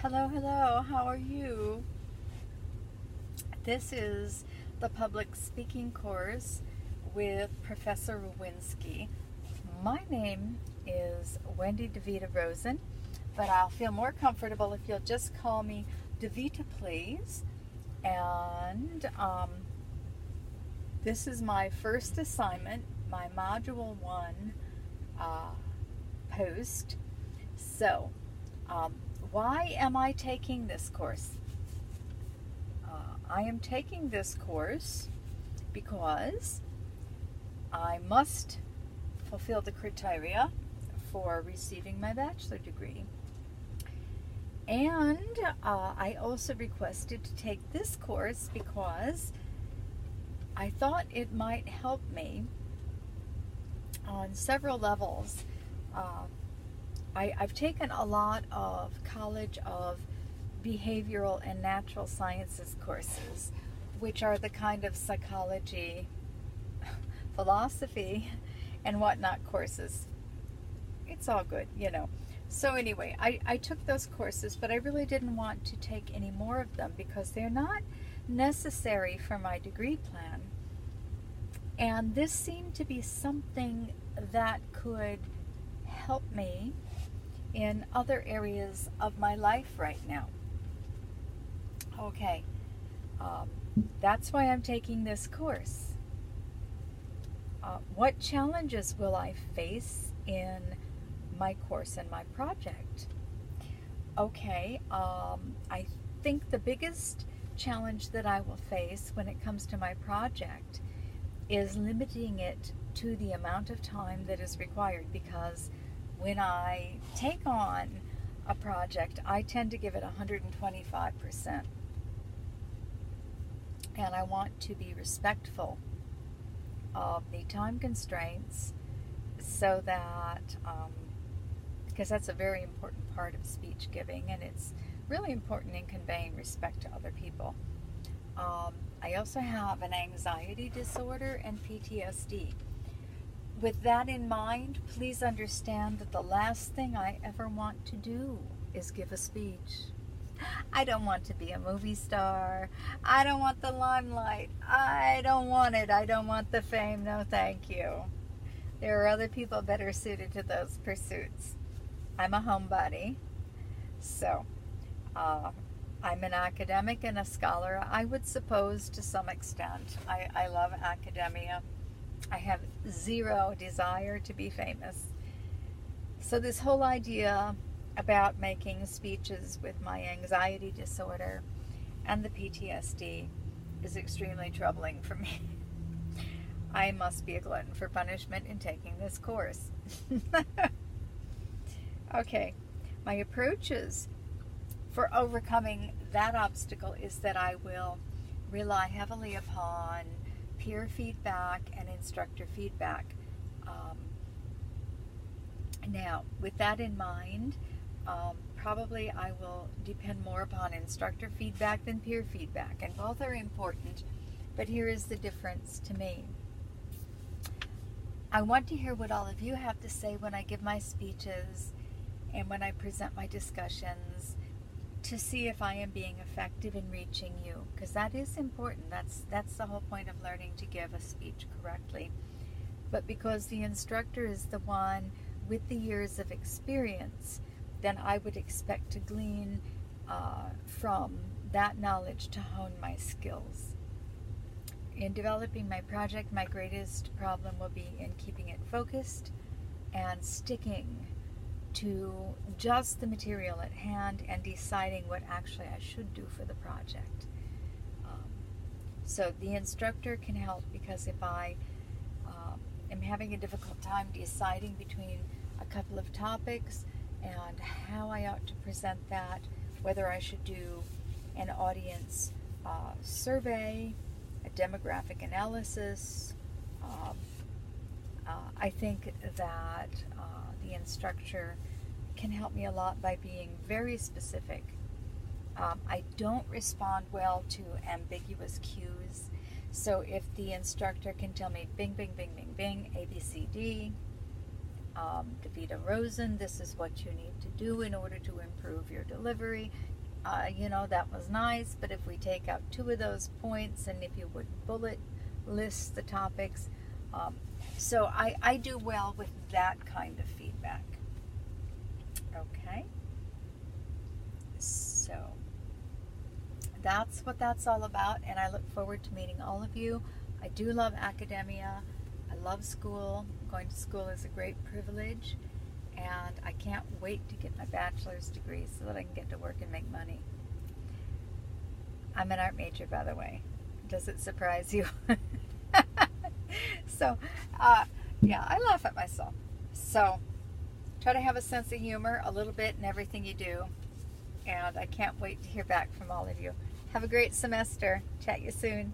Hello, hello, how are you? This is the public speaking course with Professor Rowinski. My name is Wendy DeVita Rosen, but I'll feel more comfortable if you'll just call me DeVita, please. And this is my first assignment, my Module 1 post. So, why am I taking this course? I am taking this course because I must fulfill the criteria for receiving my bachelor degree. And I also requested to take this course because I thought it might help me on several levels. I've taken a lot of College of Behavioral and Natural Sciences courses, which are the kind of psychology, philosophy, and whatnot courses. It's all good, you know. So anyway, I took those courses, but I really didn't want to take any more of them because they're not necessary for my degree plan. And this seemed to be something that could help me in other areas of my life right now. Okay, that's why I'm taking this course. What challenges will I face in my course and my project? Okay, I think the biggest challenge that I will face when it comes to my project is limiting it to the amount of time that is required, because when I take on a project, I tend to give it 125%. And I want to be respectful of the time constraints so that, because that's a very important part of speech giving, and it's really important in conveying respect to other people. I also have an anxiety disorder and PTSD. With that in mind, please understand that the last thing I ever want to do is give a speech. I don't want to be a movie star. I don't want the limelight. I don't want it. I don't want the fame. No, thank you. There are other people better suited to those pursuits. I'm a homebody. So, I'm an academic and a scholar, I would suppose, to some extent. I love academia. I have zero desire to be famous. So this whole idea about making speeches with my anxiety disorder and the PTSD is extremely troubling for me. I must be a glutton for punishment in taking this course. Okay, my approaches for overcoming that obstacle is that I will rely heavily upon peer feedback and instructor feedback. Now, with that in mind, probably I will depend more upon instructor feedback than peer feedback, and both are important, but here is the difference to me. I want to hear what all of you have to say when I give my speeches and when I present my discussions, to see if I am being effective in reaching you, because that is important. That's the whole point of learning to give a speech correctly. But because the instructor is the one with the years of experience, then I would expect to glean from that knowledge to hone my skills. In developing my project, my greatest problem will be in keeping it focused and sticking to just the material at hand and deciding what actually I should do for the project. So the instructor can help, because if I am having a difficult time deciding between a couple of topics and how I ought to present that, whether I should do an audience survey, a demographic analysis, I think that the instructor can help me a lot by being very specific. I don't respond well to ambiguous cues. So if the instructor can tell me bing, bing, bing, bing, bing, A, B, C, D, Davida Rosen, this is what you need to do in order to improve your delivery. You know, that was nice, but if we take out 2 of those points, and if you would bullet list the topics, so I do well with that kind of feedback. Okay, so that's what that's all about, and I look forward to meeting all of you. I do love academia. I love school. Going to school is a great privilege, and I can't wait to get my bachelor's degree so that I can get to work and make money. I'm an art major, by the way. Does it surprise you? So, yeah, I laugh at myself. So, try to have a sense of humor a little bit in everything you do, and I can't wait to hear back from all of you. Have a great semester. Chat you soon.